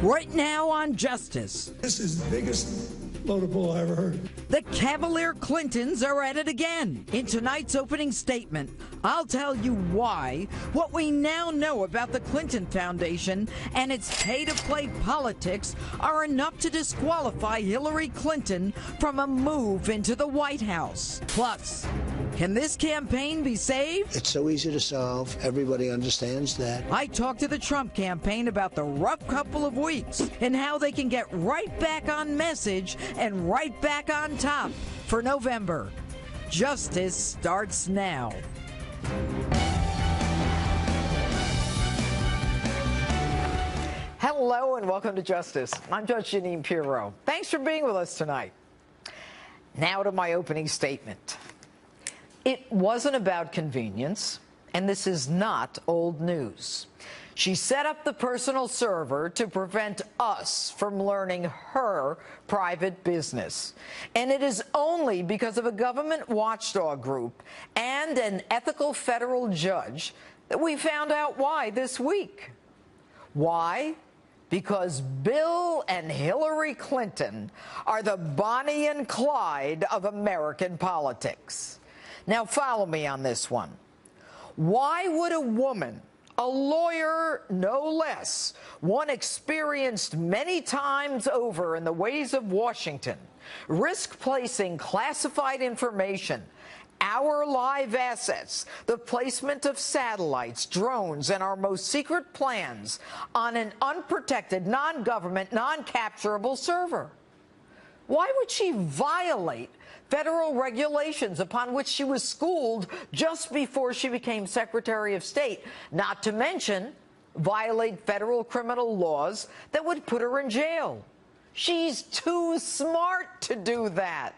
Right now on Justice. This is the biggest load of bull I ever heard. The Cavalier Clintons are at it again. In tonight's opening statement, I'll tell you why, what we now know about the Clinton Foundation and its pay-to-play politics are enough to disqualify Hillary Clinton from a move into the White House. Plus, can this campaign be saved? It's so easy to solve. Everybody understands that. I talked to the Trump campaign about the rough couple of weeks and how they can get right back on message and right back on top for November. Justice starts now. Hello and welcome to Justice. I'm Judge Jeanine Pirro. Thanks for being with us tonight. Now to my opening statement. It wasn't about convenience, and this is not old news. She set up the personal server to prevent us from learning her private business. And it is only because of a government watchdog group and an ethical federal judge that we found out why this week. Why? Because Bill and Hillary Clinton are the Bonnie and Clyde of American politics. Now follow me on this one. Why would a woman, a lawyer no less, one experienced many times over in the ways of Washington, risk placing classified information, our live assets, the placement of satellites, drones, and our most secret plans on an unprotected, non-government, non-capturable server? Why would she violate federal regulations upon which she was schooled just before she became Secretary of State, not to mention violate federal criminal laws that would put her in jail? She's too smart to do that.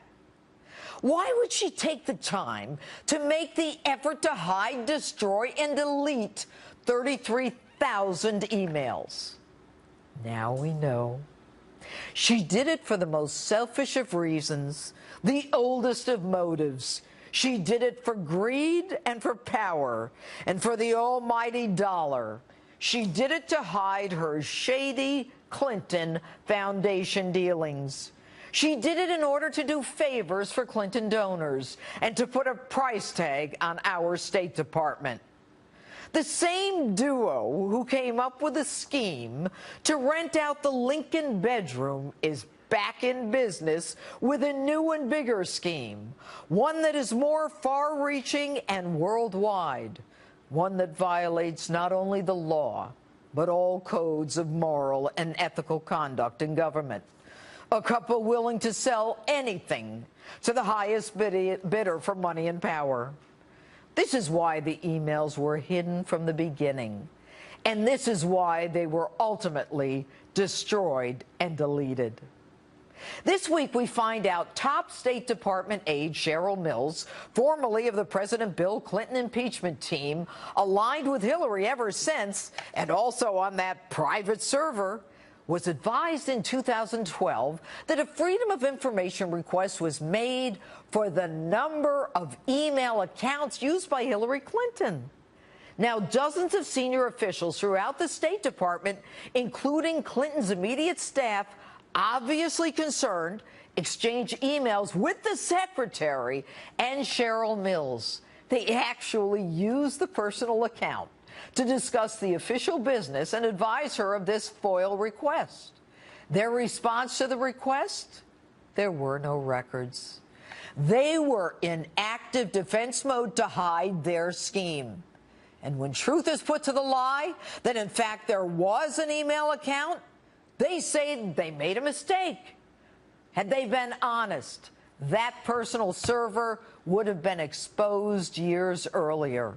Why would she take the time to make the effort to hide, destroy, and delete 33,000 emails? Now we know. She did it for the most selfish of reasons, the oldest of motives. She did it for greed and for power and for the almighty dollar. She did it to hide her shady Clinton Foundation dealings. She did it in order to do favors for Clinton donors and to put a price tag on our State Department. The same duo who came up with a scheme to rent out the Lincoln bedroom is back in business with a new and bigger scheme, one that is more far-reaching and worldwide, one that violates not only the law, but all codes of moral and ethical conduct in government. A couple willing to sell anything to the highest bidder for money and power. This is why the emails were hidden from the beginning, and this is why they were ultimately destroyed and deleted. This week, we find out top State Department aide Cheryl Mills, formerly of the President Bill Clinton impeachment team, aligned with Hillary ever since, and also on that private server, was advised in 2012 that a Freedom of Information request was made for the number of email accounts used by Hillary Clinton. Now, dozens of senior officials throughout the State Department, including Clinton's immediate staff, obviously concerned, exchanged emails with the secretary and Cheryl Mills. They actually used the personal account to discuss the official business and advise her of this FOIL request. Their response to the request? There were no records. They were in active defense mode to hide their scheme. And when truth is put to the lie, that in fact there was an email account, they say they made a mistake. Had they been honest, that personal server would have been exposed years earlier.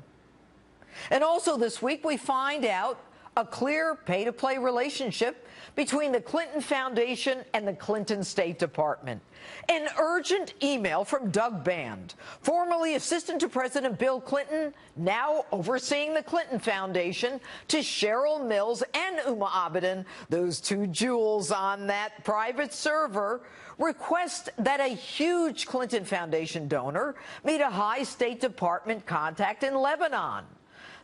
And also this week, we find out a clear pay-to-play relationship between the Clinton Foundation and the Clinton State Department. An urgent email from Doug Band, formerly assistant to President Bill Clinton, now overseeing the Clinton Foundation, to Cheryl Mills and Uma Abedin, those two jewels on that private server, request that a huge Clinton Foundation donor meet a high State Department contact in Lebanon.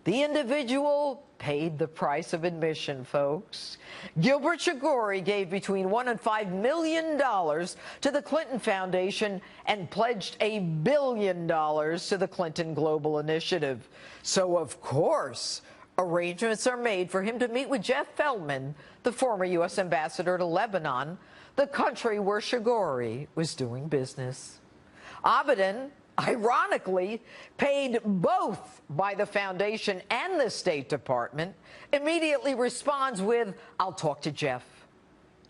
The individual paid the price of admission, folks. Gilbert Chagoury gave between $1 and $5 million to the Clinton Foundation and pledged $1 billion to the Clinton Global Initiative. So, of course, arrangements are made for him to meet with Jeff Feldman, the former U.S. ambassador to Lebanon, the country where Chagoury was doing business. Abadan, ironically, paid both by the foundation and the State Department, immediately responds with, "I'll talk to Jeff,"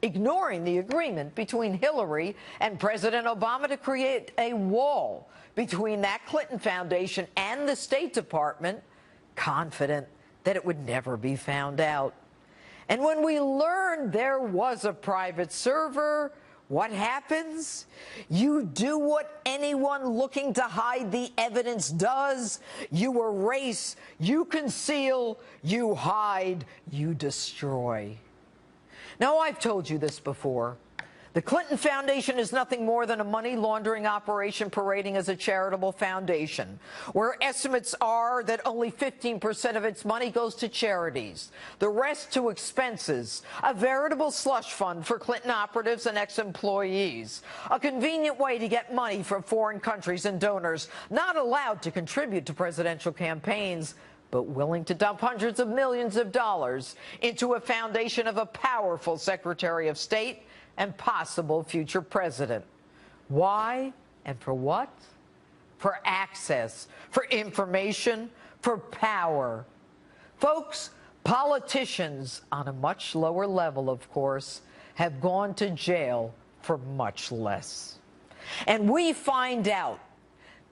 ignoring the agreement between Hillary and President Obama to create a wall between that Clinton Foundation and the State Department, confident that it would never be found out. And when we learned there was a private server, what happens? You do what anyone looking to hide the evidence does. You erase, you conceal, you hide, you destroy. Now, I've told you this before. The Clinton Foundation is nothing more than a money laundering operation parading as a charitable foundation, where estimates are that only 15% of its money goes to charities, the rest to expenses, a veritable slush fund for Clinton operatives and ex-employees, a convenient way to get money from foreign countries and donors not allowed to contribute to presidential campaigns, but willing to dump hundreds of millions of dollars into a foundation of a powerful Secretary of State and possible future president. Why and for what? For access, for information, for power. Folks, politicians on a much lower level, of course, have gone to jail for much less. And we find out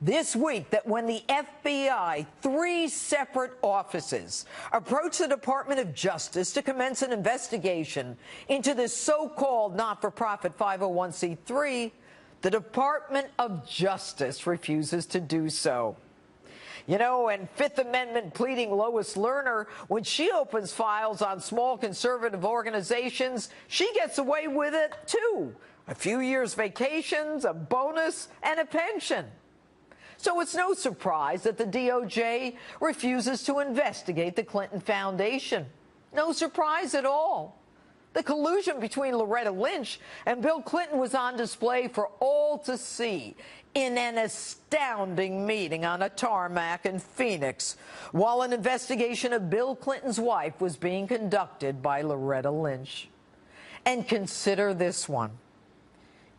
this week that when the FBI, 3 separate offices, approached the Department of Justice to commence an investigation into this so-called not-for-profit 501c3, the Department of Justice refuses to do so. You know, and Fifth Amendment pleading Lois Lerner, when she opens files on small conservative organizations, she gets away with it, too. A few years' vacations, a bonus, and a pension. So it's no surprise that the DOJ refuses to investigate the Clinton Foundation. No surprise at all. The collusion between Loretta Lynch and Bill Clinton was on display for all to see in an astounding meeting on a tarmac in Phoenix, while an investigation of Bill Clinton's wife was being conducted by Loretta Lynch. And consider this one.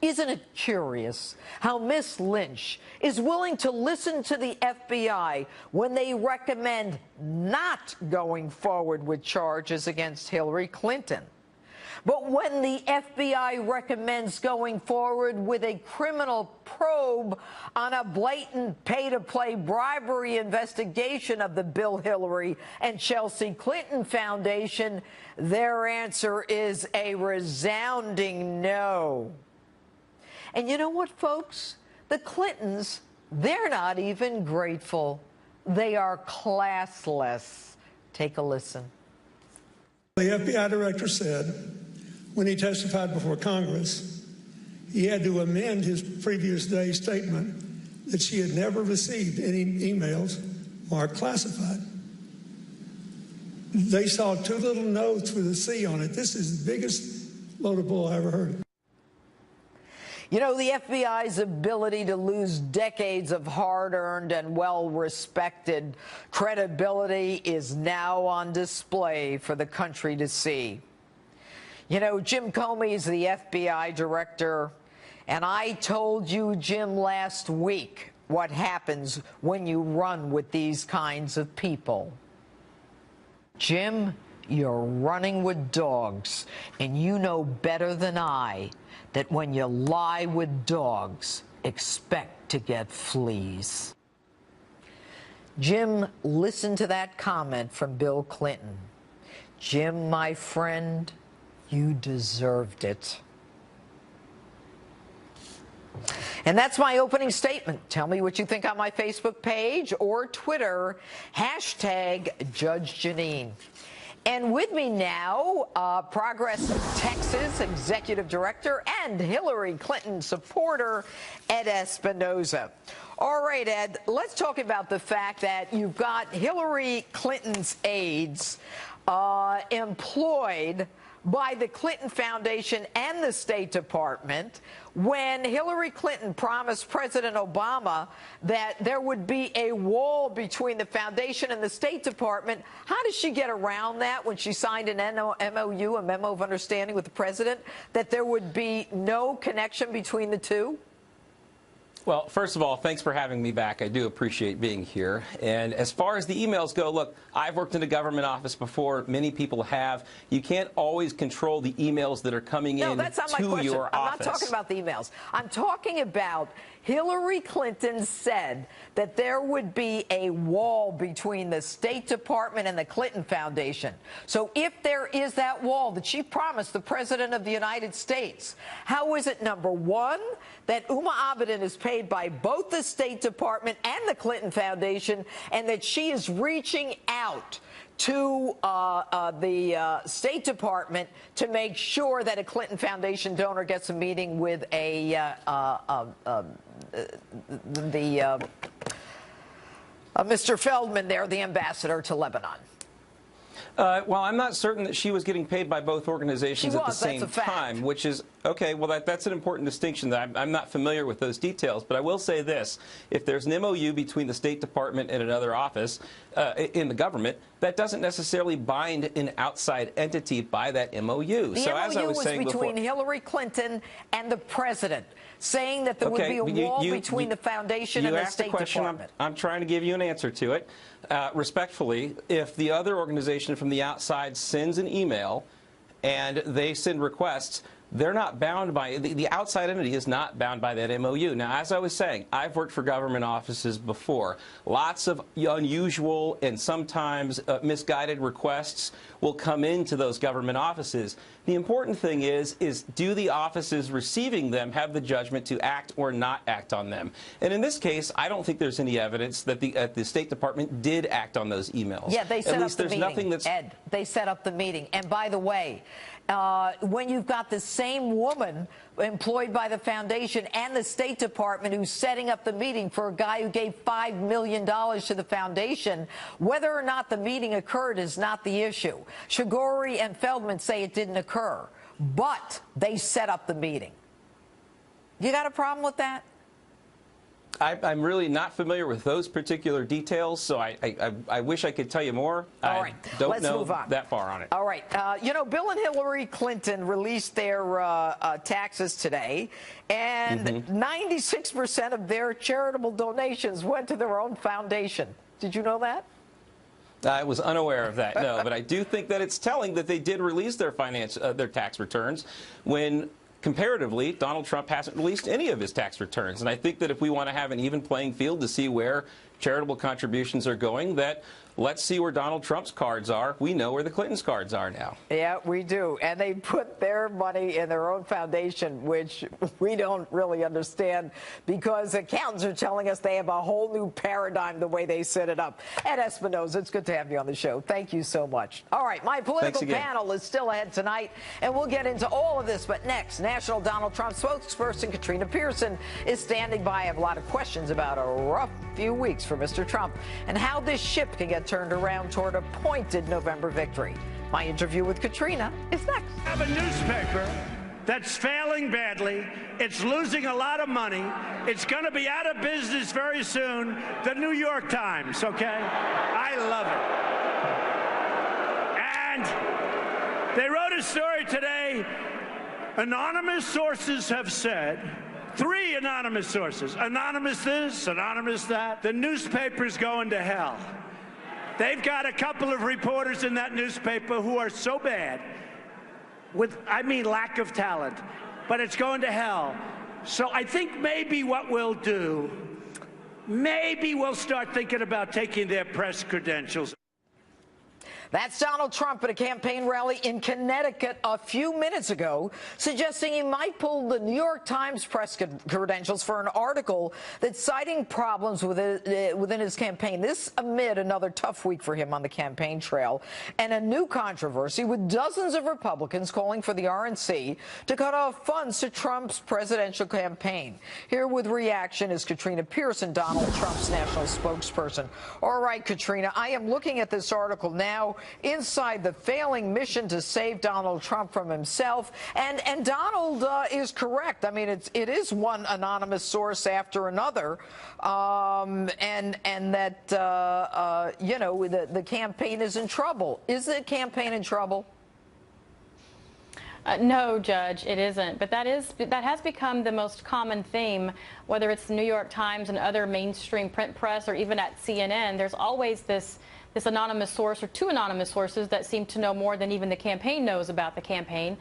Isn't it curious how Miss Lynch is willing to listen to the FBI when they recommend not going forward with charges against Hillary Clinton? But when the FBI recommends going forward with a criminal probe on a blatant pay-to-play bribery investigation of the Bill Hillary and Chelsea Clinton Foundation, their answer is a resounding no. And you know what, folks? The Clintons, they're not even grateful. They are classless. Take a listen. The FBI director said when he testified before Congress, he had to amend his previous day's statement that she had never received any emails marked classified. They saw 2 little notes with a C on it. This is the biggest load of bull I ever heard. You know, the FBI's ability to lose decades of hard-earned and well-respected credibility is now on display for the country to see. You know, Jim Comey is the FBI director, and I told you, Jim, last week what happens when you run with these kinds of people. Jim, you're running with dogs, and you know better than I that when you lie with dogs, expect to get fleas. Jim, listen to that comment from Bill Clinton. Jim, my friend, you deserved it. And that's my opening statement. Tell me what you think on my Facebook page or Twitter, hashtag Judge Jeanine. And with me now, Progress Texas Executive Director and Hillary Clinton supporter, Ed Espinoza. All right, Ed, let's talk about the fact that you've got Hillary Clinton's aides employed by the Clinton Foundation and the State Department when Hillary Clinton promised President Obama that there would be a wall between the foundation and the State Department. How did she get around that when she signed an MOU, a memo of understanding with the president, that there would be no connection between the two? Well, first of all, thanks for having me back. I do appreciate being here. And as far as the emails go, look, I've worked in a government office before. Many people have. You can't always control the emails that are coming in to your office. No, that's not my question. I'm not talking about the emails. I'm talking about Hillary Clinton said that there would be a wall between the State Department and the Clinton Foundation. So if there is that wall that she promised the President of the United States, how is it, number one, that Uma Abedin is paid by both the State Department and the Clinton Foundation, and that she is reaching out to the State Department to make sure that a Clinton Foundation donor gets a meeting with Mr. Feldman there, the ambassador to Lebanon? Well, I'm not certain that she was getting paid by both organizations at the same time, which is, okay, well, that's an important distinction. That I'm not familiar with those details, but I will say this. If there's an MOU between the State Department and another office in the government, that doesn't necessarily bind an outside entity by that MOU. The MOU was between Hillary Clinton and the president, saying that there would be a wall between the foundation and the State Department. I'm trying to give you an answer to it. Respectfully, if the other organization from the outside sends an email and they send requests, they're not bound by, the outside entity is not bound by that MOU. Now, as I was saying, I've worked for government offices before. Lots of unusual and sometimes misguided requests will come into those government offices. The important thing is do the offices receiving them have the judgment to act or not act on them? And in this case, I don't think there's any evidence that the State Department did act on those emails. Yeah, they set up the meeting, Ed. They set up the meeting. And by the way, when you've got the same woman employed by the foundation and the State Department who's setting up the meeting for a guy who gave $5 million to the foundation, whether or not the meeting occurred is not the issue. Shigori and Feldman say it didn't occur, but they set up the meeting. You got a problem with that? I'm really not familiar with those particular details, so I wish I could tell you more. All right. I don't know that far on it. All right. You know, Bill and Hillary Clinton released their taxes today, and 96% of their charitable donations went to their own foundation. Did you know that? I was unaware of that, no. But I do think that it's telling that they did release their tax returns when, comparatively, Donald Trump hasn't released any of his tax returns. And I think that if we want to have an even playing field to see where charitable contributions are going, that let's see where Donald Trump's cards are. We know where the Clintons' cards are now. Yeah, we do. And they put their money in their own foundation, which we don't really understand because accountants are telling us they have a whole new paradigm the way they set it up. Ed Espinosa, it's good to have you on the show. Thank you so much. All right, my political panel is still ahead tonight, and we'll get into all of this. But next, National Donald Trump spokesperson Katrina Pearson is standing by. I have a lot of questions about a rough few weeks for Mr. Trump and how this ship can get turned around toward a pointed November victory. My interview with Katrina is next. I have a newspaper that's failing badly. It's losing a lot of money. It's going to be out of business very soon. The New York Times, okay? I love it. And they wrote a story today. Anonymous sources have said, 3 anonymous sources, anonymous this, anonymous that, the newspaper's going to hell. They've got a couple of reporters in that newspaper who are so bad, with, I mean, lack of talent, but it's going to hell. So I think maybe what we'll do, maybe we'll start thinking about taking their press credentials. That's Donald Trump at a campaign rally in Connecticut a few minutes ago, suggesting he might pull the New York Times press credentials for an article that's citing problems within his campaign. This amid another tough week for him on the campaign trail and a new controversy with dozens of Republicans calling for the RNC to cut off funds to Trump's presidential campaign. Here with reaction is Katrina Pearson, Donald Trump's national spokesperson. All right, Katrina, I am looking at this article now inside the failing mission to save Donald Trump from himself. And Donald is correct. I mean, it is one anonymous source after another. And that, you know, the campaign is in trouble. Is the campaign in trouble? No, Judge, it isn't. But that has become the most common theme, whether it's the New York Times and other mainstream print press or even at CNN. There's always this anonymous source or two anonymous sources that seem to know more than even the campaign knows about the campaign.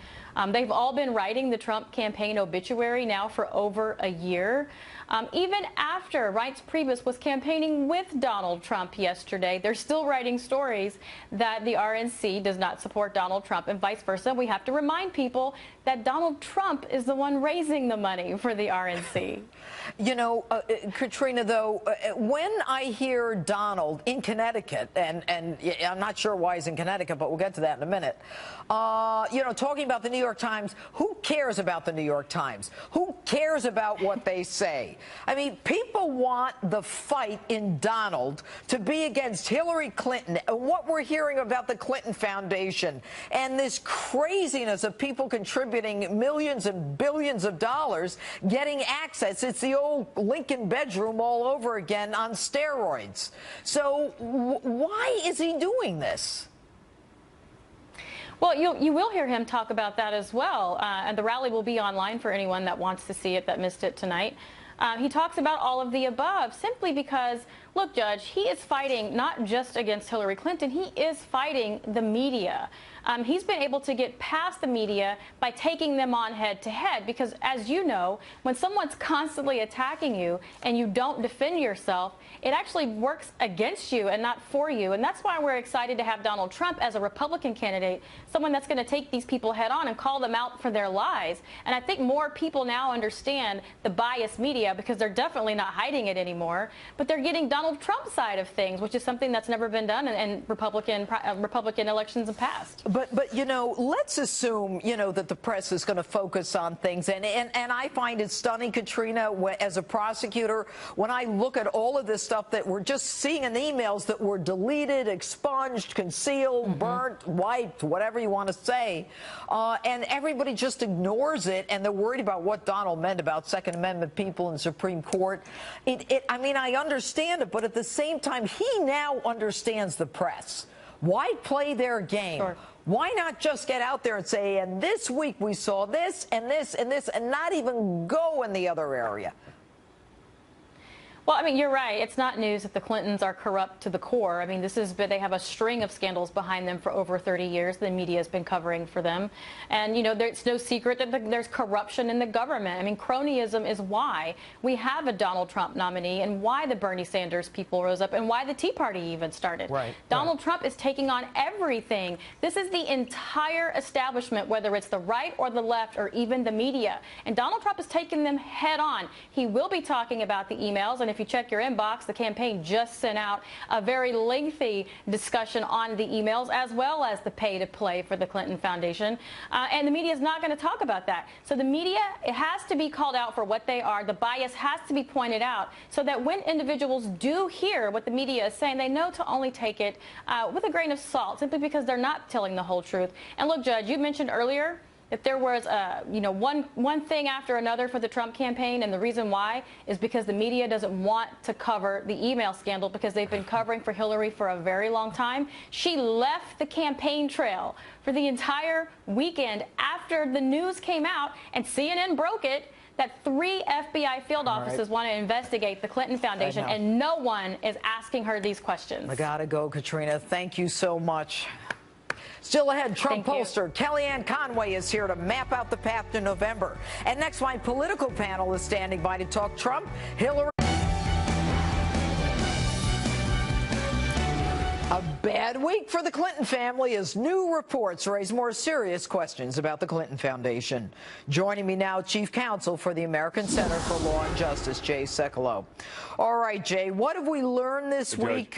They've all been writing the Trump campaign obituary now for over a year. Even after Reince Priebus was campaigning with Donald Trump yesterday, they're still writing stories that the RNC does not support Donald Trump and vice versa. We have to remind people that Donald Trump is the one raising the money for the RNC. You know, Katrina, though, when I hear Donald in Connecticut, and I'm not sure why he's in Connecticut, but we'll get to that in a minute, you know, talking about the New York Times, who cares about the New York Times? Who cares about what they say? I mean, people want the fight in Donald to be against Hillary Clinton and what we're hearing about the Clinton Foundation and this craziness of people contributing millions and billions of dollars getting access. It's the old Lincoln bedroom all over again on steroids. So why is he doing this? Well, you will hear him talk about that as well, and the rally will be online for anyone that wants to see it that missed it tonight. He talks about all of the above simply because, look, Judge, he is fighting not just against Hillary Clinton, he is fighting the media. He's been able to get past the media by taking them on head-to-head because, as you know, when someone's constantly attacking you and you don't defend yourself, it actually works against you and not for you. And that's why we're excited to have Donald Trump as a Republican candidate, someone that's going to take these people head-on and call them out for their lies. And I think more people now understand the biased media because they're definitely not hiding it anymore, but they're getting Donald Trump's side of things, which is something that's never been done in Republican elections in the past. But you know, let's assume, you know, that the press is going to focus on things. And I find it stunning, Katrina, as a prosecutor, when I look at all of this stuff that we're just seeing in the emails that were deleted, expunged, concealed, burnt, wiped, whatever you want to say. And everybody just ignores it. And they're worried about what Donald meant about Second Amendment people in the Supreme Court. I mean, I understand it. But at the same time, he now understands the press. Why play their game? Sure. Why not just get out there and say, and this week we saw this and this and this, and not even go in the other area? Well, I mean, you're right. It's not news that the Clintons are corrupt to the core. I mean, they have a string of scandals behind them for over 30 years. The media has been covering for them. And, you know, it's no secret that there's corruption in the government. I mean, cronyism is why we have a Donald Trump nominee and why the Bernie Sanders people rose up and why the Tea Party even started. Right. Donald Trump is taking on everything. This is the entire establishment, whether it's the right or the left or even the media. And Donald Trump is taking them head on. He will be talking about the emails. And if you check your inbox, the campaign just sent out a very lengthy discussion on the emails as well as the pay-to-play for the Clinton Foundation. And the media is not going to talk about that. So the media, it has to be called out for what they are. The bias has to be pointed out so that when individuals do hear what the media is saying, they know to only take it with a grain of salt, simply because they're not telling the whole truth. And look, Judge, you mentioned earlier if there was, you know, one thing after another for the Trump campaign, and the reason why is because the media doesn't want to cover the email scandal because they've been covering for Hillary for a very long time. She left the campaign trail for the entire weekend after the news came out, and CNN broke it, that 3 FBI field offices want to investigate the Clinton Foundation, and no one is asking her these questions. I gotta go, Katrina. Thank you so much. Still ahead, Trump pollster Kellyanne Conway is here to map out the path to November. And next, my political panel is standing by to talk Trump, Hillary. A Bad week for the Clinton family as new reports raise more serious questions about the Clinton Foundation. Joining me now, Chief Counsel for the American Center for Law and Justice, Jay Sekulow. All right, Jay, what have we learned this week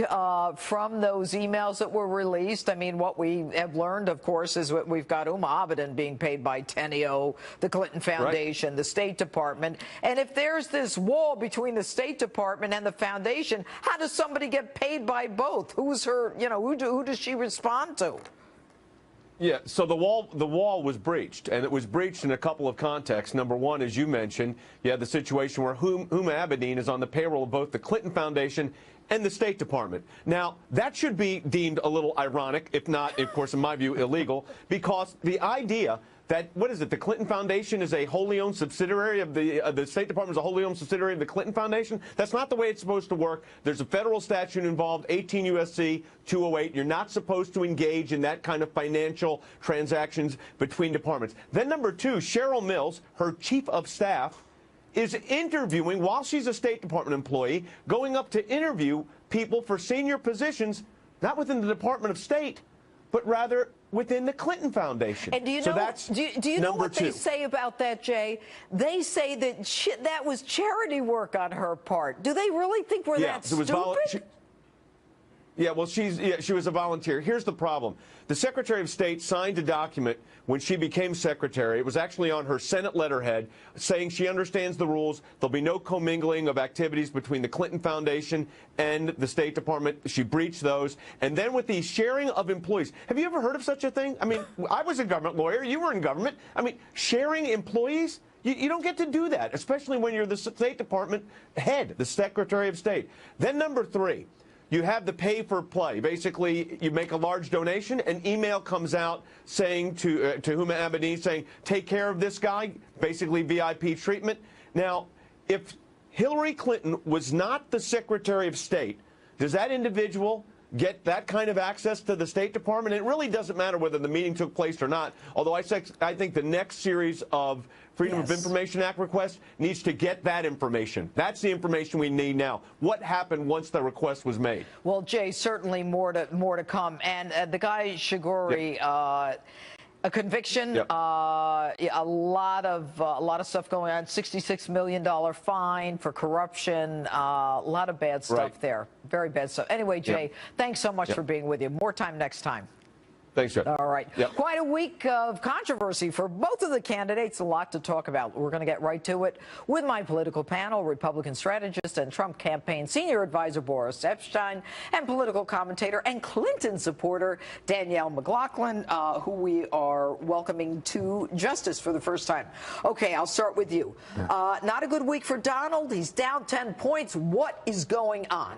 from those emails that were released? I mean, what we have learned, of course, is what we've got Abedin being paid by Teneo, the Clinton Foundation, the State Department. And if there's this wall between the State Department and the Foundation, how does somebody get paid by both? Who's her, who does she respond to? Yeah, so the wall was breached, and it was breached in a couple of contexts. Number one, as you mentioned, you had the situation where Abedin is on the payroll of both the Clinton Foundation and the State Department. Now, that should be deemed a little ironic, if not, of course, in my view, illegal, because the idea that, what is it, the Clinton Foundation is a wholly owned subsidiary of the State Department is a wholly owned subsidiary of the Clinton Foundation? That's not the way it's supposed to work. There's a federal statute involved, 18 U.S.C. 208. You're not supposed to engage in that kind of financial transactions between departments. Then number two, Cheryl Mills, her chief of staff, is interviewing, while she's a State Department employee, going up to interview people for senior positions, not within the Department of State, but rather within the Clinton Foundation. And do you know, do you know what they say about that, Jay? They say that that was charity work on her part. Do they really think we're that stupid? Yeah, well, she was a volunteer. Here's the problem. The Secretary of State signed a document when she became secretary. It was actually on her Senate letterhead saying she understands the rules. There'll be no commingling of activities between the Clinton Foundation and the State Department. She breached those. And then with the sharing of employees. Have you ever heard of such a thing? I mean, I was a government lawyer. You were in government. I mean, sharing employees? You don't get to do that, especially when you're the State Department head, the Secretary of State. Then number three. You have the pay for play. Basically, you make a large donation, an email comes out saying to Abedin saying, take care of this guy, basically VIP treatment. Now, if Hillary Clinton was not the Secretary of State, does that individual get that kind of access to the State Department? It really doesn't matter whether the meeting took place or not, although I think the next series of Freedom of Information Act requests needs to get that information. That's the information we need now. What happened once the request was made? Well, Jay, certainly more to come. And the guy Shigori, a conviction, a lot of stuff going on. $66 million fine for corruption. A lot of bad stuff there. Very bad stuff. Anyway, Jay, thanks so much for being with you. More time next time. Thanks, Jeff. All right. Quite a week of controversy for both of the candidates. A lot to talk about. We're going to get right to it with my political panel, Republican strategist and Trump campaign senior advisor Boris Epshteyn, and political commentator and Clinton supporter Danielle McLaughlin, who we are welcoming to justice for the first time. Okay, I'll start with you. Not a good week for Donald. He's down 10 points. What is going on?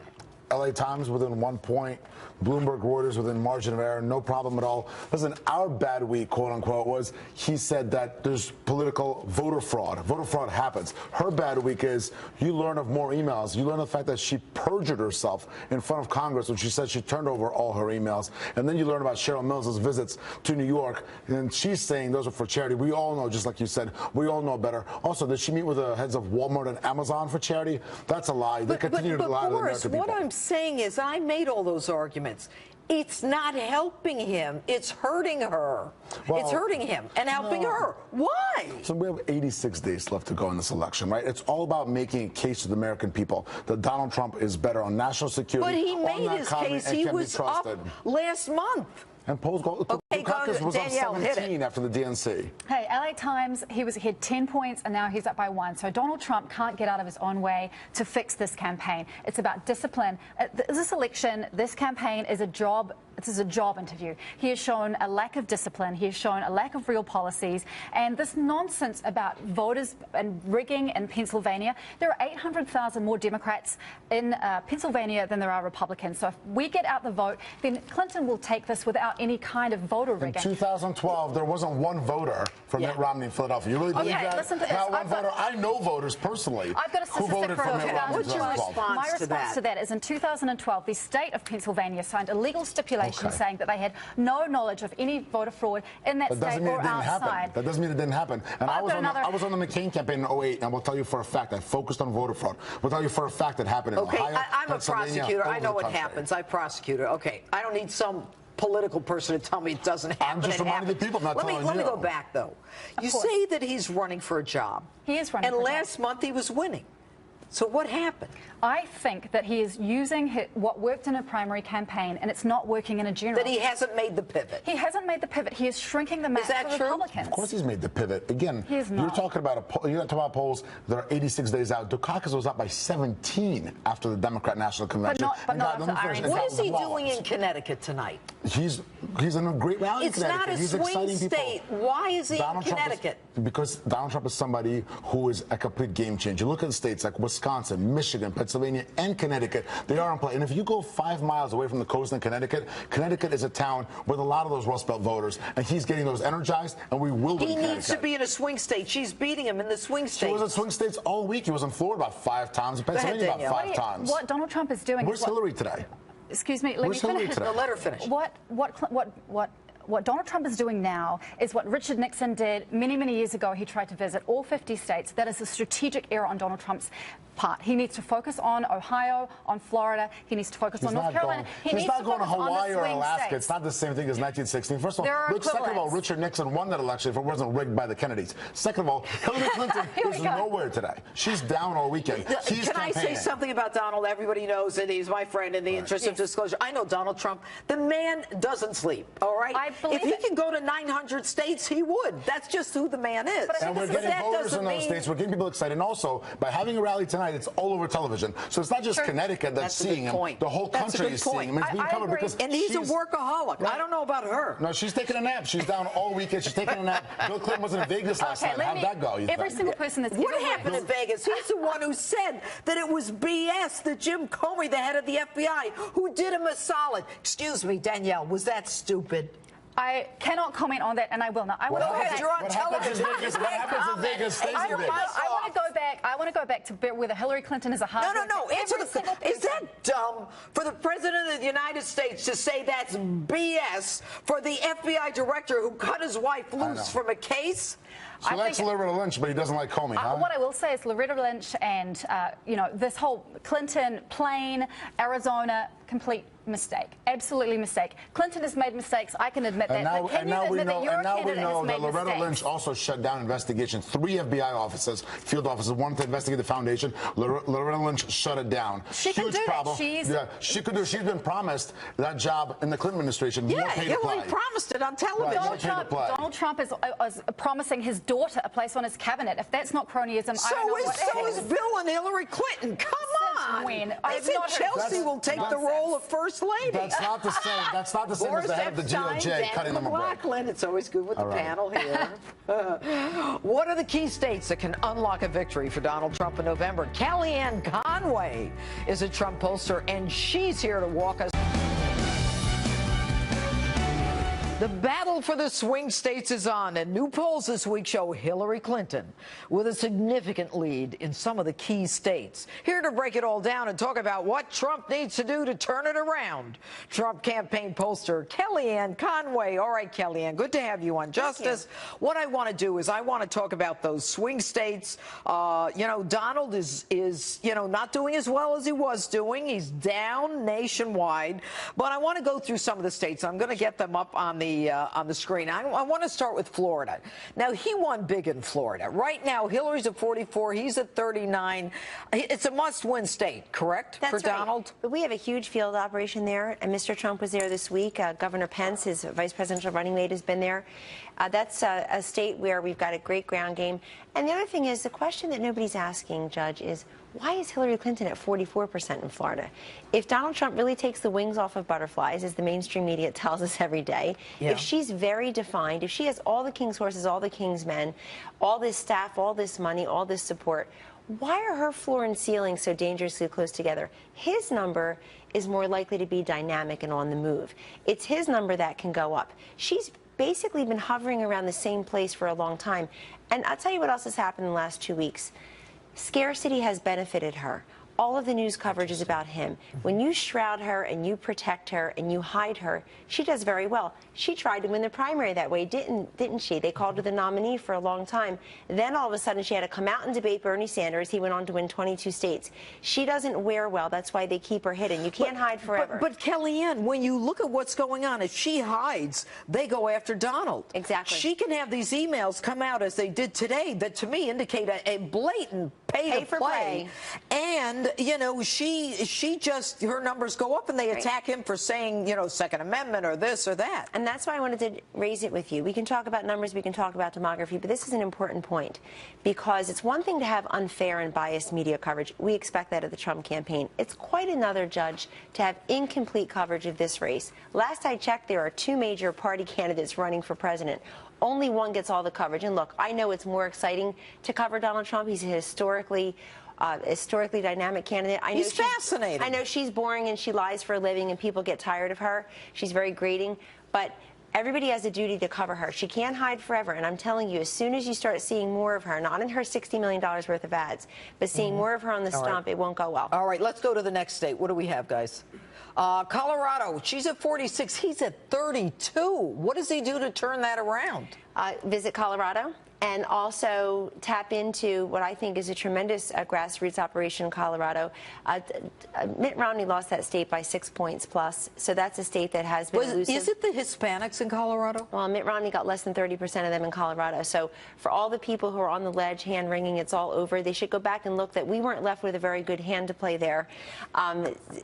LA Times within 1 point, Bloomberg, Reuters within margin of error, no problem at all. Listen, our bad week, quote unquote, was he said that there's political voter fraud. Voter fraud happens. Her bad week is you learn of more emails. You learn the fact that she perjured herself in front of Congress when she said she turned over all her emails. And then you learn about Cheryl Mills' visits to New York. And she's saying those are for charity. We all know, just like you said, we all know better. Also, did she meet with the heads of Walmart and Amazon for charity? That's a lie. They continue to lie to the American people. What I'm saying is, I made all those arguments. It's not helping him. It's hurting her. Well, it's hurting him and helping her. Why? So we have 86 days left to go in this election, right? It's all about making a case to the American people that Donald Trump is better on national security. But he made his case. He was up last month. And polls go. Dukakis was up 17 after the DNC. Hey, LA Times, he had 10 points and now he's up by 1. So Donald Trump can't get out of his own way to fix this campaign. It's about discipline. This election, this campaign is a job. This is a job interview. He has shown a lack of discipline. He has shown a lack of real policies. And this nonsense about voters and rigging in Pennsylvania, there are 800,000 more Democrats in Pennsylvania than there are Republicans. So if we get out the vote, then Clinton will take this without any kind of voter rigging. In 2012, there wasn't one voter for Mitt Romney in Philadelphia. You really believe that? Listen to this. Not one voter. I know voters personally I've got a who voted for Mitt Romney in 2012. My response to that is in 2012, the state of Pennsylvania signed a legal stipulation declaration saying that they had no knowledge of any voter fraud in that state or outside. That doesn't mean it didn't happen. And I was on the McCain campaign in 2008, and we'll tell you for a fact I focused on voter fraud. We'll tell you for a fact it happened in Ohio, I'm a Pennsylvania, prosecutor. I know what country. happens. I prosecuted. Okay, I don't need some political person to tell me it doesn't happen. I'm just reminding the people, not telling you. Let me go back, though. You say that he's running for a job. He is running for a job. And last month he was winning. So what happened? I think that he is using what worked in a primary campaign, and it's not working in a general. That he hasn't made the pivot. He hasn't made the pivot. He is shrinking the map for Republicans. Of course he's made the pivot. Again, He's not. you're talking about polls that are 86 days out. Dukakis was up by 17 after the Democrat National Convention. But not after What is he doing in Connecticut tonight? He's in a great rally in Connecticut. It's not a swing state. Why is he in Connecticut? Because Donald Trump is somebody who is a complete game changer. Look at states like Wisconsin, Michigan, Pennsylvania, and Connecticut. They are in play. And if you go 5 miles away from the coast in Connecticut, Connecticut is a town with a lot of those Rust Belt voters, and he's getting those energized, and we will win Connecticut. He needs to be in a swing state. She's beating him in the swing states. He was in swing states all week. He was in Florida about 5 times, in Pennsylvania about 5 times. What Donald Trump is doing. Where's Hillary today? Excuse me. Let me finish. No, let her finish. What Donald Trump is doing now is what Richard Nixon did many, many years ago. He tried to visit all 50 states. That is a strategic error on Donald Trump's part. He needs to focus on Ohio, on Florida. He needs to focus on North Carolina. He's not going to Hawaii or Alaska. It's not the same thing as 1916. First of all, second of all, Richard Nixon won that election if it wasn't rigged by the Kennedys. Second of all, Hillary Clinton is nowhere today. She's down all weekend. Can I say something about Donald? Everybody knows that he's my friend in the interest of disclosure. I know Donald Trump. The man doesn't sleep, all right? If he can go to 900 states, he would. That's just who the man is. And we're getting voters in those states. We're getting people excited. And also, by having a rally tonight, it's all over television. So it's not just Connecticut that's seeing him. The whole country is seeing him. It's being covered because and he's a workaholic. I don't know about her. No, she's taking a nap. She's down all weekend. She's taking a nap. Bill Clinton was in Vegas last night. How'd that go? Every single person that's what happened in Vegas? He's the one who said that it was BS that Jim Comey, the head of the FBI, who did him a solid. Excuse me, Danielle, was that stupid? I cannot comment on that, and I will not. I want to go back. You're on television. What happens in Vegas stays in Vegas. I want to go back. I want to go back to whether Hillary Clinton is a hard. No. Answer the. Is that dumb for the president of the United States to say that's BS for the FBI director who cut his wife loose from a case? She likes Loretta Lynch, but he doesn't like Comey, huh? What I will say is Loretta Lynch and, this whole Clinton, Plain, Arizona, complete mistake. Absolutely mistake. Clinton has made mistakes. I can admit that. And now we know that Loretta Lynch also shut down investigations. 3 FBI offices, field offices, wanted to investigate the foundation. Loretta Lynch shut it down. She can do problem. She could do. She's been promised that job in the Clinton administration. Yeah, Hillary promised it on television. Donald Trump is promising his daughter a place on his cabinet. If that's not cronyism, I don't know what So is Bill and Hillary Clinton. Come on. When? I think Chelsea will take the role of First Lady. That's not the same. That's not the same as the head of the DOJ cutting them a break. It's always good with the panel here. What are the key states that can unlock a victory for Donald Trump in November? Kellyanne Conway is a Trump pollster, and she's here to walk us. The battle for the swing states is on, and new polls this week show Hillary Clinton with a significant lead in some of the key states. Here to break it all down and talk about what Trump needs to do to turn it around, Trump campaign pollster Kellyanne Conway. All right, Kellyanne, good to have you on Justice. What I want to do is I want to talk about those swing states. Donald is not doing as well as he was doing. He's down nationwide, but I want to go through some of the states. I'm going to get them up on the screen. I want to start with Florida. Now, he won big in Florida. Right now, Hillary's at 44. He's at 39. It's a must-win state, correct, for Donald? But we have a huge field operation there, and Mr. Trump was there this week. Governor Pence, his vice presidential running mate, has been there. That's a state where we've got a great ground game. And the other thing is, the question that nobody's asking, Judge, is why is Hillary Clinton at 44% in Florida? If Donald Trump really takes the wings off of butterflies, as the mainstream media tells us every day, if she's very defined, if she has all the king's horses, all the king's men, all this staff, all this money, all this support, why are her floor and ceiling so dangerously close together? His number is more likely to be dynamic and on the move. It's his number that can go up. She's basically been hovering around the same place for a long time. And I'll tell you what else has happened in the last 2 weeks. Scarcity has benefited her. all of the news coverage is about him. When you shroud her and you protect her and you hide her, she does very well. She tried to win the primary that way, didn't she? They called her the nominee for a long time. Then all of a sudden she had to come out and debate Bernie Sanders. He went on to win 22 states. She doesn't wear well. That's why they keep her hidden. You can't hide forever. But Kellyanne, when you look at what's going on, if she hides, they go after Donald. Exactly. She can have these emails come out as they did today that to me indicate a blatant pay to play. And, you know, she just, her numbers go up and they attack him for saying, you know, Second Amendment or this or that. And that's why I wanted to raise it with you. We can talk about numbers, we can talk about demography, but this is an important point because it's one thing to have unfair and biased media coverage. We expect that of the Trump campaign. It's quite another, Judge, to have incomplete coverage of this race. Last I checked, there are 2 major party candidates running for president. Only one gets all the coverage. And look, I know it's more exciting to cover Donald Trump. He's a historically dynamic candidate. He's fascinating. I know she's boring and she lies for a living and people get tired of her. She's very grating. But everybody has a duty to cover her. She can't hide forever. And I'm telling you, as soon as you start seeing more of her, not in her $60 million worth of ads, but seeing more of her on the stump, it won't go well. All right, let's go to the next state. What do we have, guys? Colorado, she's at 46. He's at 32. What does he do to turn that around? Visit Colorado and also tap into what I think is a tremendous grassroots operation in Colorado. Mitt Romney lost that state by 6 points plus, so that's a state that has been elusive. Is it the Hispanics in Colorado? Well, Mitt Romney got less than 30% of them in Colorado. So for all the people who are on the ledge, hand-wringing, it's all over, they should go back and look that we weren't left with a very good hand to play there,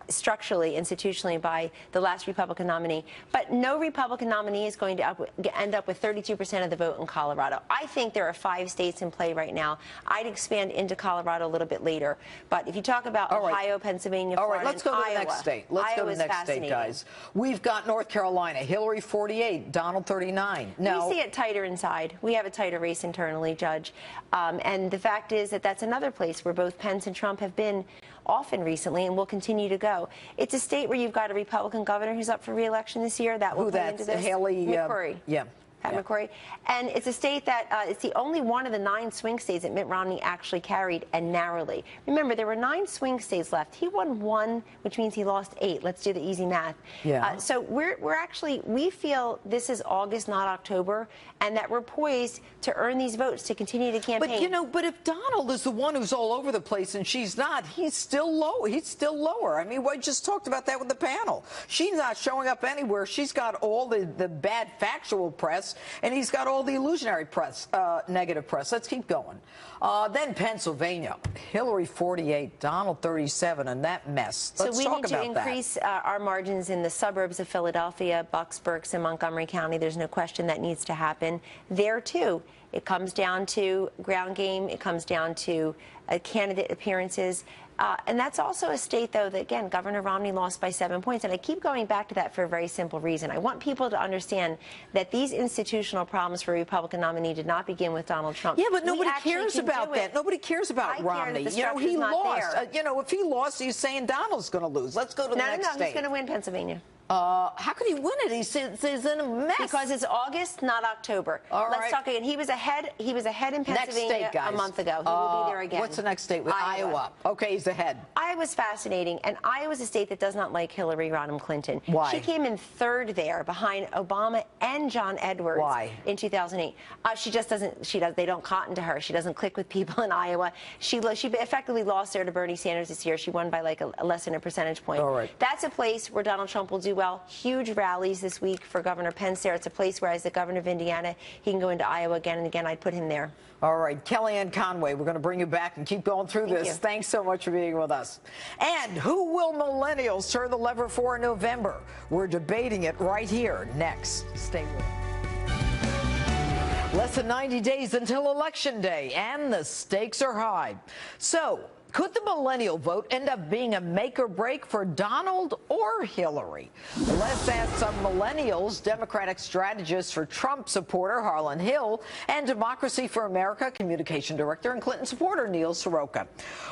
structurally, institutionally, by the last Republican nominee. But no Republican nominee is going to end up with 32% of the vote in Colorado. I think there are 5 states in play right now. I'd expand into Colorado a little bit later. But if you talk about Ohio, Pennsylvania, Florida, all right, let's go to Iowa, the next state. Let's go to the next state, guys. We've got North Carolina. Hillary 48, Donald 39. No. We see it tighter inside. We have a tighter race internally, Judge. And the fact is that that's another place where both Pence and Trump have been often recently and will continue to go. It's a state where you've got a Republican governor who's up for re-election this year. That will play into this. Haley McCrory. Yeah. Pat McCrory. And it's a state that it's the only one of the 9 swing states that Mitt Romney actually carried, and narrowly. Remember, there were 9 swing states left. He won 1, which means he lost 8. Let's do the easy math. Yeah. So we feel this is August, not October, and that we're poised to earn these votes to continue to campaign. But, you know, if Donald is the one who's all over the place and she's not, he's still low. He's still lower. I mean, we just talked about that with the panel. She's not showing up anywhere. She's got all the bad factual press, and he's got all the illusionary press, negative press. Let's keep going. Then Pennsylvania, Hillary 48, Donald 37, and that mess. Let's talk about that. So we need to increase our margins in the suburbs of Philadelphia, Bucks, Berks, and Montgomery County. There's no question that needs to happen. There, too, it comes down to ground game. It comes down to candidate appearances. And that's also a state, though, that, again, Governor Romney lost by 7 points. And I keep going back to that for a very simple reason. I want people to understand that these institutional problems for a Republican nominee did not begin with Donald Trump. Yeah, but nobody cares about that. Nobody cares about Romney. You know, he lost. You know, if he lost, he's saying Donald's going to lose. Let's go to the next state. No, he's going to win Pennsylvania. How could he win it? He's in a mess. Because it's August, not October. All right. Let's talk again. He was ahead in Pennsylvania a month ago. He will be there again. What's the next state? Iowa. Okay, he's ahead. Iowa's fascinating, and Iowa's a state that does not like Hillary Rodham Clinton. Why? She came in 3rd there behind Obama and John Edwards. Why? In 2008. She just doesn't. They don't cotton to her. She doesn't click with people in Iowa. She effectively lost there to Bernie Sanders this year. She won by like a less than a percentage point. All right. That's a place where Donald Trump will do well. Huge rallies this week for Governor Pence there. It's a place where, as the governor of Indiana, he can go into Iowa again and again. I'd put him there. All right, Kellyanne Conway, we're going to bring you back and keep going through this. Thanks so much for being with us. And who will millennials turn the lever for in November? We're debating it right here next. Stay with us. Less than 90 days until Election Day, and the stakes are high. So, could the millennial vote end up being a make or break for Donald or Hillary? Let's ask some millennials, Democratic strategist for Trump supporter Harlan Hill, and Democracy for America communication director and Clinton supporter Neil Soroka.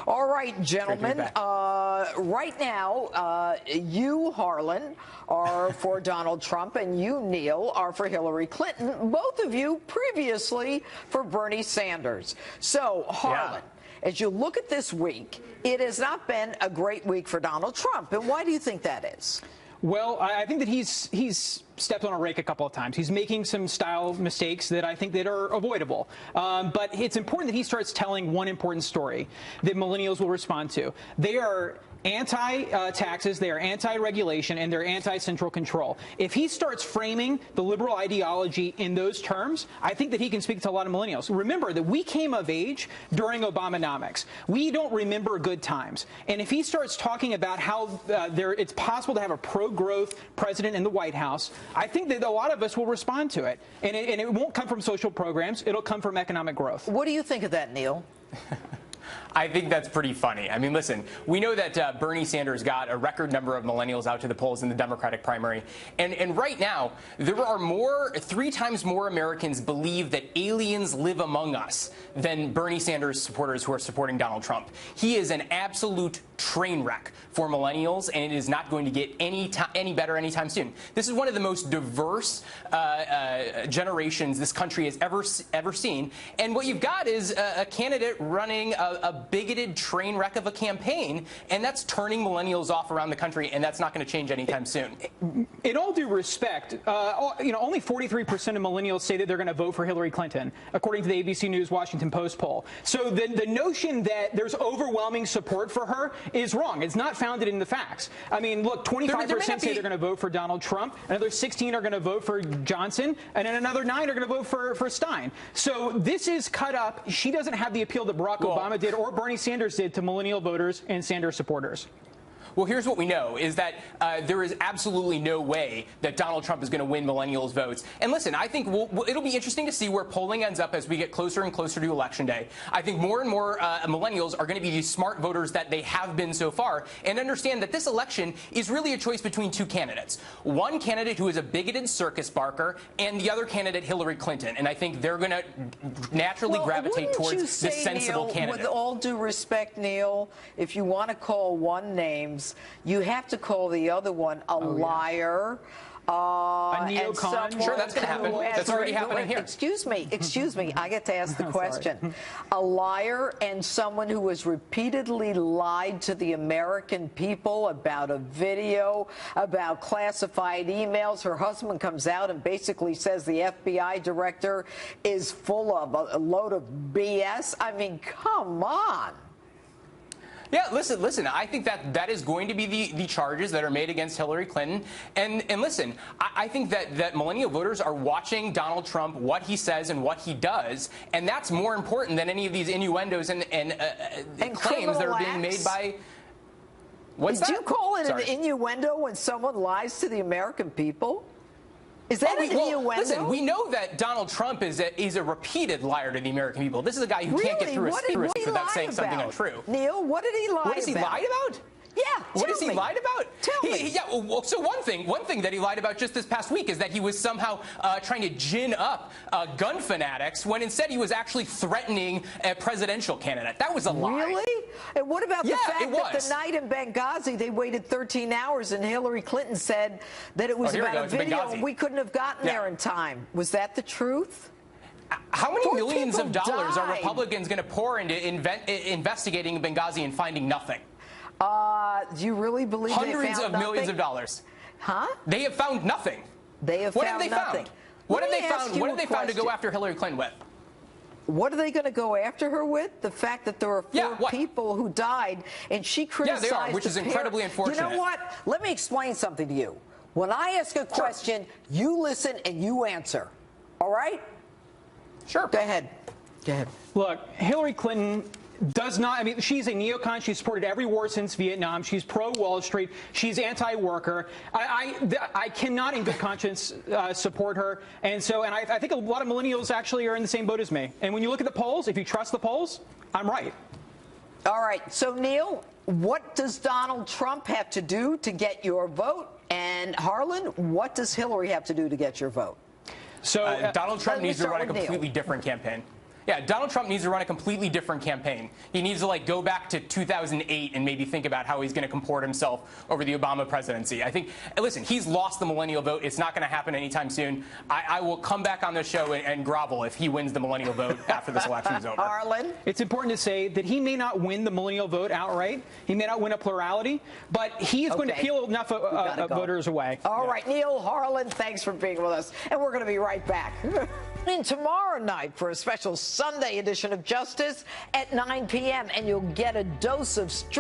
All right, gentlemen, right now, you, Harlan, are for Donald Trump, and you, Neil, are for Hillary Clinton. Both of you previously for Bernie Sanders. So, Harlan. as you look at this week, it has not been a great week for Donald Trump. And why do you think that is? Well, I think that he's stepped on a rake a couple of times. He's making some style mistakes that I think that are avoidable. But it's important that he starts telling one important story that millennials will respond to. They are anti-taxes, they are anti-regulation, and they're anti-central control. If he starts framing the liberal ideology in those terms, I think that he can speak to a lot of millennials. Remember that we came of age during Obamonomics. We don't remember good times. And if he starts talking about how it's possible to have a pro-growth president in the White House, I think that a lot of us will respond to it. And it won't come from social programs. It'll come from economic growth. What do you think of that, Neil? I think that's pretty funny. I mean, listen, we know that Bernie Sanders got a record number of millennials out to the polls in the Democratic primary. And right now, there are 3 times more Americans believe that aliens live among us than Bernie Sanders supporters who are supporting Donald Trump. He is an absolute train wreck for millennials, and it is not going to get any better anytime soon. This is one of the most diverse generations this country has ever seen. And what you've got is a candidate running a bigoted train wreck of a campaign, and that's turning millennials off around the country, and that's not going to change anytime soon. In all due respect, only 43% of millennials say that they're going to vote for Hillary Clinton, according to the ABC News Washington Post poll. So the notion that there's overwhelming support for her is wrong. It's not founded in the facts. I mean, look, 25% say they're going to vote for Donald Trump, another 16 are going to vote for Johnson, and then another 9 are going to vote for Stein. So this is cut up. She doesn't have the appeal that Barack Obama did or Bernie Sanders did to millennial voters and Sanders supporters. Well, here's what we know, is that there is absolutely no way that Donald Trump is going to win millennials' votes. And listen, I think it'll be interesting to see where polling ends up as we get closer and closer to Election Day. I think more and more millennials are going to be these smart voters that they have been so far and understand that this election is really a choice between 2 candidates. One candidate who is a bigoted circus barker and the other candidate, Hillary Clinton. And I think they're going to naturally gravitate towards the sensible candidate. With all due respect, Neil, if you want to call one name, you have to call the other one a liar. A neocon. Sure, that's going to happen. That's already happening here. Excuse me. I get to ask the question. A liar and someone who has repeatedly lied to the American people about a video, about classified emails. Her husband comes out and basically says the FBI director is full of a load of BS. I mean, come on. Yeah, listen, I think that is going to be the charges that are made against Hillary Clinton. And listen, I think that millennial voters are watching Donald Trump, what he says and what he does, and that's more important than any of these innuendos and claims that are being made by... Did you call it an innuendo when someone lies to the American people? Is that an innuendo? Listen, we know that Donald Trump is a repeated liar to the American people. This is a guy who can't get through a secret without saying something untrue. Neil, what did he lie about? What has he lied about? Yeah, what has he lied about? Tell me. So one thing that he lied about just this past week is that he was somehow trying to gin up gun fanatics when instead he was actually threatening a presidential candidate. That was a lie. Really? And what about the fact that the night in Benghazi they waited 13 hours and Hillary Clinton said that it was about a video and we couldn't have gotten there in time? Was that the truth? How many millions of dollars are Republicans going to pour into investigating Benghazi and finding nothing? Do you really believe hundreds of millions of dollars? Huh? They have found nothing. They have found nothing. What have they found? What have they found to go after Hillary Clinton with? What are they going to go after her with? The fact that there are 4 people who died, and she criticized. Yeah, they are, which is incredibly unfortunate. You know what? Let me explain something to you. When I ask a question, you listen and you answer. All right? Sure. Go ahead. Go ahead. Look, Hillary Clinton does not, I mean, she's a neocon. She's supported every war since Vietnam. She's pro-Wall Street. She's anti-worker. I cannot in good conscience support her. And I think a lot of millennials actually are in the same boat as me. And when you look at the polls, if you trust the polls, I'm right. All right. So, Neil, what does Donald Trump have to do to get your vote? And, Harlan, what does Hillary have to do to get your vote? So Donald Trump needs to run a completely different campaign. Yeah, Donald Trump needs to run a completely different campaign. He needs to go back to 2008 and maybe think about how he's going to comport himself over the Obama presidency. I think, listen, he's lost the millennial vote. It's not going to happen anytime soon. I will come back on the show and grovel if he wins the millennial vote after this election is over. Harlan? It's important to say that he may not win the millennial vote outright. He may not win a plurality, but he is going to peel enough voters away. All right, Neil, Harlan, thanks for being with us. And we're going to be right back. In tomorrow night for a special Sunday edition of Justice at 9 p.m. And you'll get a dose of street.